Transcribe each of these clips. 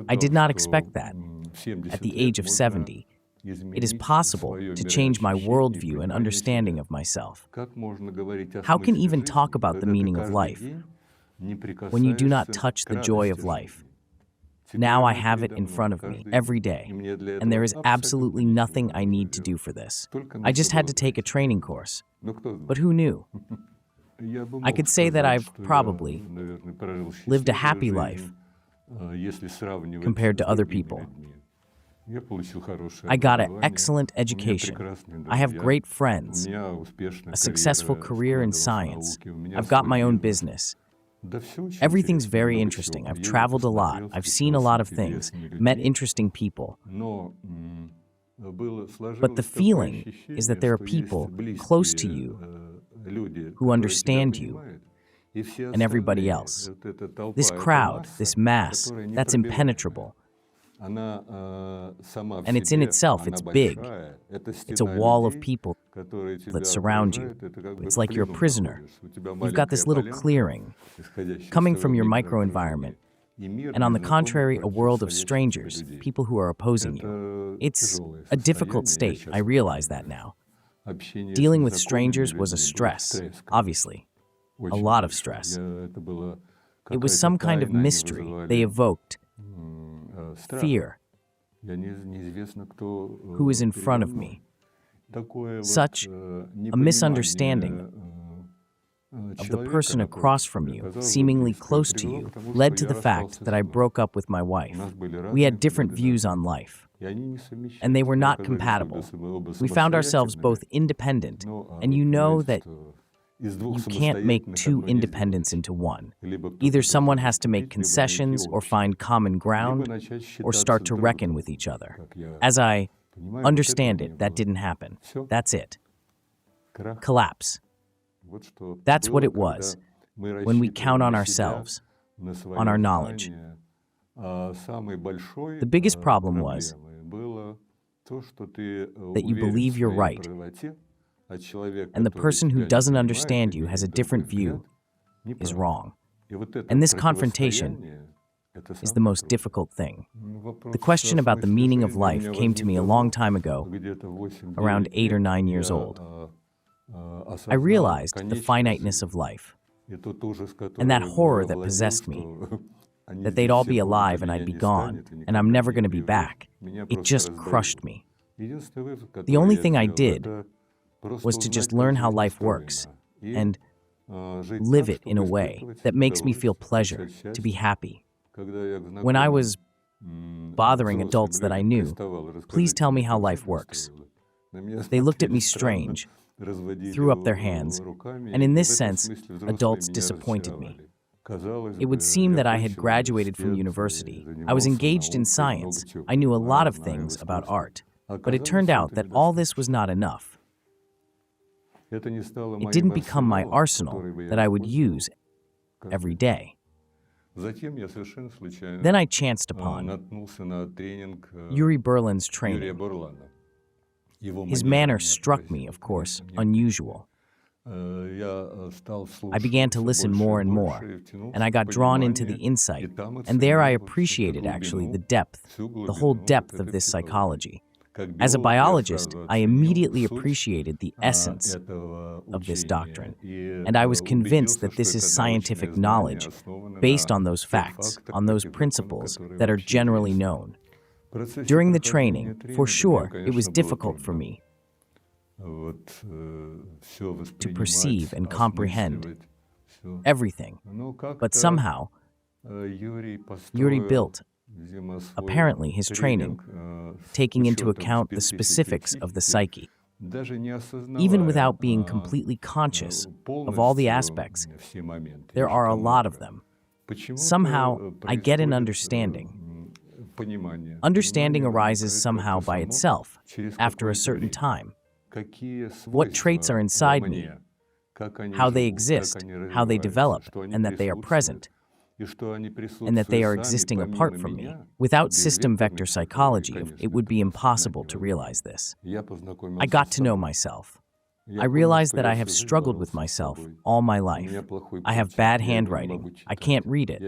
I did not expect that. At the age of 70, it is possible to change my worldview and understanding of myself. How can even talk about the meaning of life when you do not touch the joy of life? Now I have it in front of me every day, and there is absolutely nothing I need to do for this. I just had to take a training course. But who knew? I could say that I've probably lived a happy life compared to other people. I got an excellent education. I have great friends, a successful career in science. I've got my own business. Everything's very interesting. I've traveled a lot. I've seen a lot of things, met interesting people. But the feeling is that there are people close to you who understand you and everybody else. This crowd, this mass, that's impenetrable. And it's in itself, it's big. It's a wall of people that surround you. It's like you're a prisoner. You've got this little clearing coming from your microenvironment. And on the contrary, a world of strangers, people who are opposing you. It's a difficult state, I realize that now. Dealing with strangers was a stress, obviously. A lot of stress. It was some kind of mystery they evoked. Fear. Who is in front of me? Such a misunderstanding of the person across from you, seemingly close to you, led to the fact that I broke up with my wife. We had different views on life, and they were not compatible. We found ourselves both independent, and you know that you can't make two independents into one. Either someone has to make concessions or find common ground or start to reckon with each other. As I understand it, that didn't happen. That's it. Collapse. That's what it was when we count on ourselves, on our knowledge. The biggest problem was that you believe you're right, and the person who doesn't understand you has a different view is wrong. And this confrontation is the most difficult thing. The question about the meaning of life came to me a long time ago, around 8 or 9 years old. I realized the finiteness of life, and that horror that possessed me, that they'd all be alive and I'd be gone, and I'm never going to be back. It just crushed me. The only thing I did was to just learn how life works and live it in a way that makes me feel pleasure, to be happy. When I was bothering adults that I knew, please tell me how life works. They looked at me strange, threw up their hands, and in this sense, adults disappointed me. It would seem that I had graduated from university. I was engaged in science. I knew a lot of things about art. But it turned out that all this was not enough. It didn't become my arsenal that I would use every day. Then I chanced upon Yuri Burlan's training. His manner struck me, of course, unusual. I began to listen more and more, and I got drawn into the insight, and there I appreciated, actually, the depth, the whole depth of this psychology. As a biologist, I immediately appreciated the essence of this doctrine, and I was convinced that this is scientific knowledge based on those facts, on those principles that are generally known. During the training, for sure, it was difficult for me to perceive and comprehend everything, but somehow, Yuri built apparently his training, taking into account the specifics of the psyche, even without being completely conscious of all the aspects. There are a lot of them. Somehow, I get an understanding. Understanding arises somehow by itself, after a certain time. What traits are inside me, how they exist, how they develop, and that they are present, and that they are existing apart from me. Without system vector psychology, it would be impossible to realize this. I got to know myself. I realized that I have struggled with myself all my life. I have bad handwriting. I can't read it.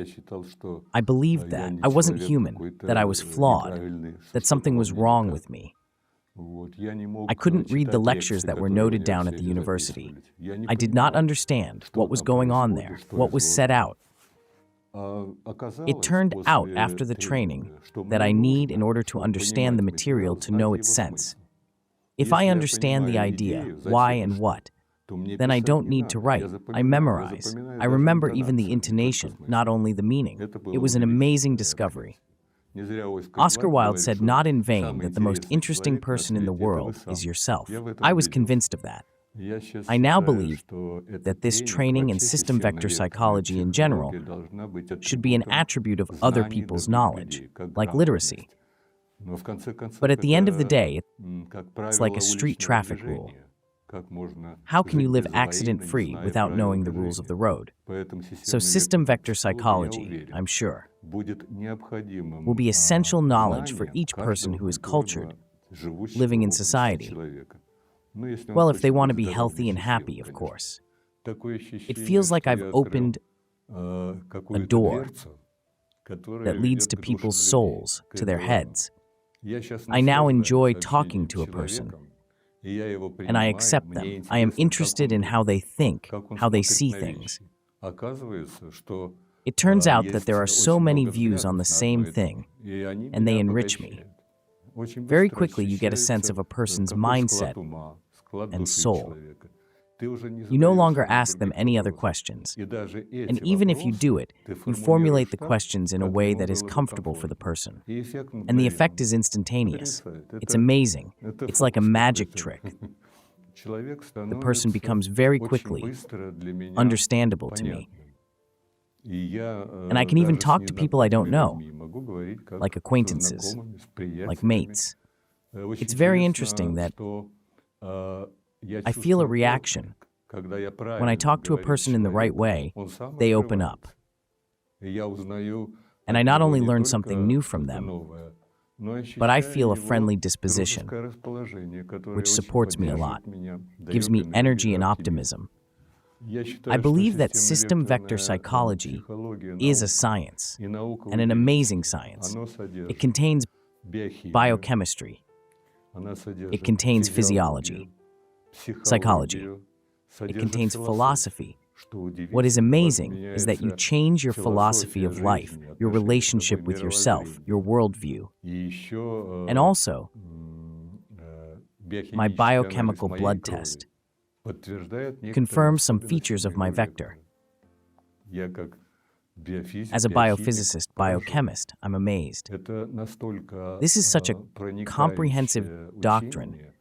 I believed that I wasn't human, that I was flawed, that something was wrong with me. I couldn't read the lectures that were noted down at the university. I did not understand what was going on there, what was set out. It turned out after the training that I need in order to understand the material to know its sense. If I understand the idea, why and what, then I don't need to write. I memorize. I remember even the intonation, not only the meaning. It was an amazing discovery. Oscar Wilde said not in vain that the most interesting person in the world is yourself. I was convinced of that. I now believe that this training in system vector psychology in general should be an attribute of other people's knowledge, like literacy. But at the end of the day, it's like a street traffic rule. How can you live accident-free without knowing the rules of the road? So system vector psychology, I'm sure, will be essential knowledge for each person who is cultured, living in society. Well, if they want to be healthy and happy, of course. It feels like I've opened a door that leads to people's souls, to their heads. I now enjoy talking to a person, and I accept them. I am interested in how they think, how they see things. It turns out that there are so many views on the same thing, and they enrich me. Very quickly, you get a sense of a person's mindset and soul. You no longer ask them any other questions. And even if you do it, you formulate the questions in a way that is comfortable for the person. And the effect is instantaneous. It's amazing. It's like a magic trick. The person becomes very quickly understandable to me. And I can even talk to people I don't know, like acquaintances, like mates. It's very interesting that I feel a reaction. When I talk to a person in the right way, they open up. And I not only learn something new from them, but I feel a friendly disposition, which supports me a lot, gives me energy and optimism. I believe that system vector psychology is a science, and an amazing science. It contains biochemistry. It contains physiology, psychology. It contains philosophy. What is amazing is that you change your philosophy of life, your relationship with yourself, your worldview. And also, my biochemical blood test confirms some features of my vector. As a biophysicist, biochemist, I'm amazed. This is such a comprehensive doctrine.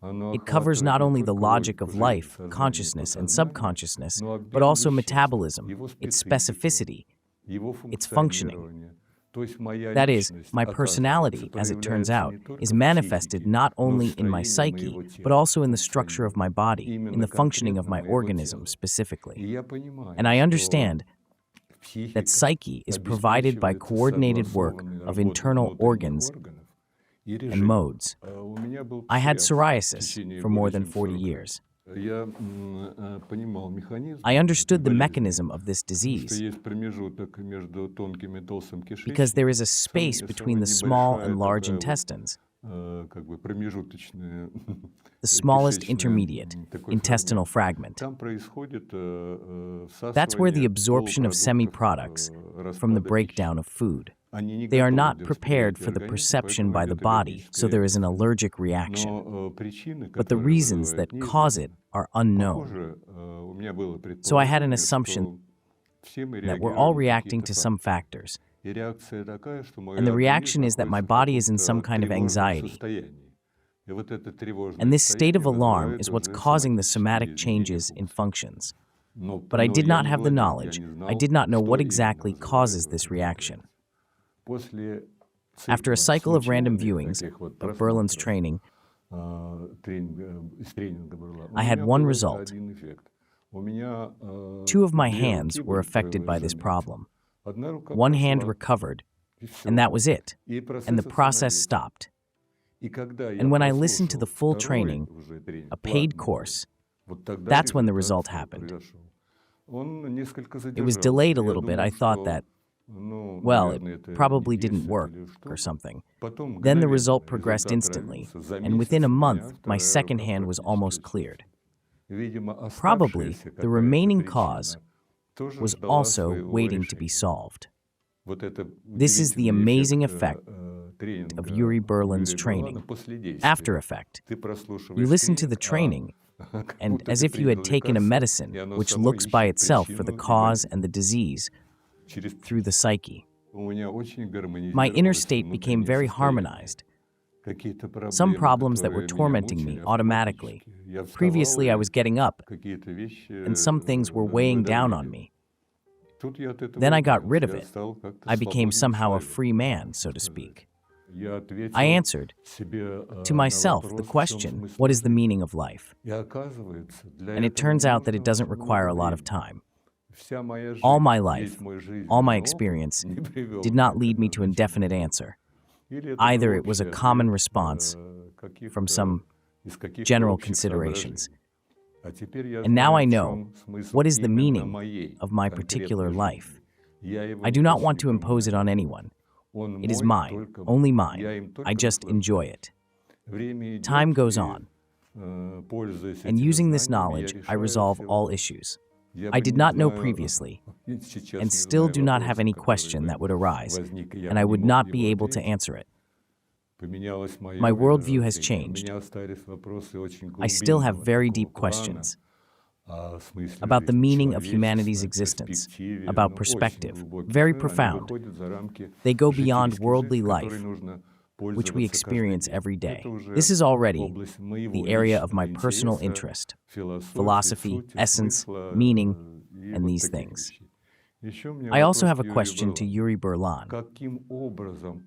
It covers not only the logic of life, consciousness, and subconsciousness, but also metabolism, its specificity, its functioning. That is, my personality, as it turns out, is manifested not only in my psyche, but also in the structure of my body, in the functioning of my organism specifically. And I understand that psyche is provided by coordinated work of internal organs and modes. I had psoriasis for more than 40 years. I understood the mechanism of this disease because there is a space between the small and large intestines, the smallest intermediate intestinal fragment. That's where the absorption of semi-products from the breakdown of food. They are not prepared for the perception by the body, so there is an allergic reaction. But the reasons that cause it are unknown. So I had an assumption that we're all reacting to some factors. And the reaction is that my body is in some kind of anxiety. And this state of alarm is what's causing the somatic changes in functions. But I did not have the knowledge. I did not know what exactly causes this reaction. After a cycle of random viewings of Burlan's training, I had one result. 2 of my hands were affected by this problem. One hand recovered, and that was it, and the process stopped. And when I listened to the full training, a paid course, That's when the result happened. It was delayed a little bit. I thought that, well, it probably didn't work or something. Then the result progressed instantly, and within a month, my second hand was almost cleared. Probably the remaining cause was also waiting to be solved. This is the amazing effect of Yuri Burlan's training. After effect. You listen to the training, and as if you had taken a medicine which looks by itself for the cause and the disease through the psyche. My inner state became very harmonized. Some problems that were tormenting me automatically. Previously, I was getting up, and some things were weighing down on me. Then I got rid of it. I became somehow a free man, so to speak. I answered to myself the question, what is the meaning of life? And it turns out that it doesn't require a lot of time. All my life, all my experience, did not lead me to an indefinite answer. Either it was a common response from some general considerations. And now I know what is the meaning of my particular life. I do not want to impose it on anyone. It is mine, only mine. I just enjoy it. Time goes on. And using this knowledge, I resolve all issues. I did not know previously, and still do not have any question that would arise, and I would not be able to answer it. My worldview has changed. I still have very deep questions about the meaning of humanity's existence, about perspective, very profound. They go beyond worldly life, which we experience every day. This is already the area of my personal interest: philosophy, essence, meaning, and these things. I also have a question to Yuri Burlan.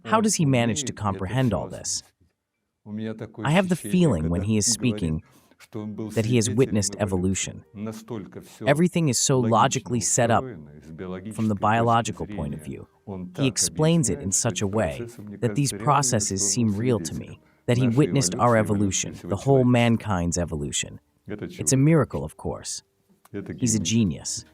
How does he manage to comprehend all this? I have the feeling when he is speaking that he has witnessed evolution. Everything is so logically set up from the biological point of view. He explains it in such a way that these processes seem real to me, that he witnessed our evolution, the whole mankind's evolution. It's a miracle, of course. He's a genius.